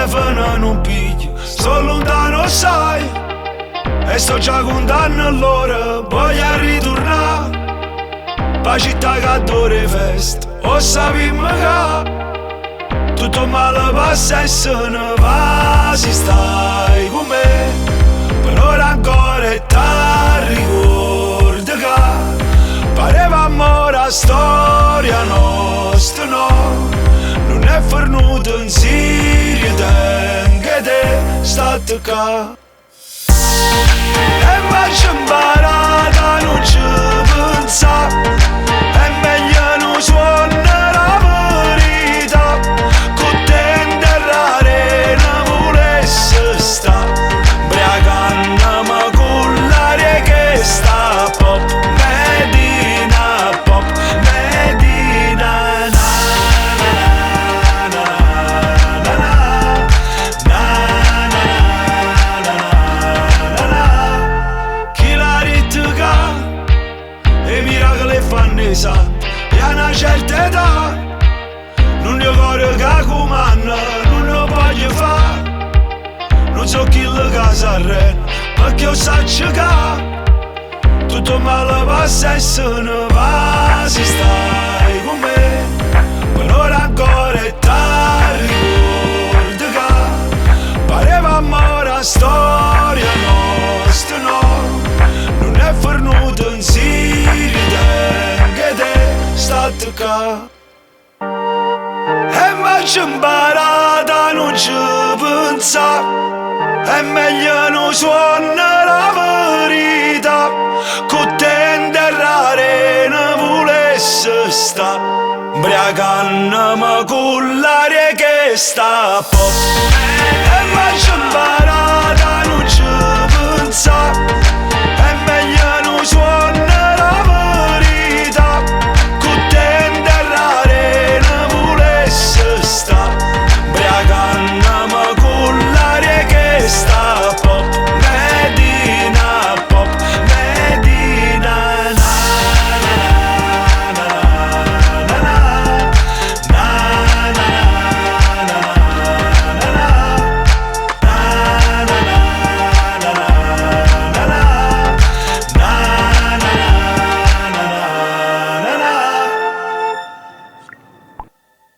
telefono non piglio, sto lontano sai, e sto già contando all'ora, voglio ritornare. Pa città che adora festa, o sappiamo che tutto male passa e se ne va, si stai con me. Per ora ancora e ti ricordo che pareva amore a storia nostra, no. Non è fornuto in Siria, tengo te, state qua. E faccio imparata, non ci pensa, è meglio non suona la verità. Con te in terra arena volesse sta, briacandomi con l'aria che sta pop. Medina pop, Medina na na na na na na na. Chi la rittoca e miracoli fanno esatto, e a una certa età non ne corro che comanda, non lo voglio fare. Non so chi la casa arrena, perché io saggio che tutto male passa e se ne va, si stai con me. Per ora ancora e ti ricordo che pareva amore a storia nostra, no. Non è fornuto in Siria, tengo te, state qua. E faccio imparata, non ci pensa, è meglio non suona la verità. Con te in terra arena volesse sta, briacandomi con l'aria che sta pop.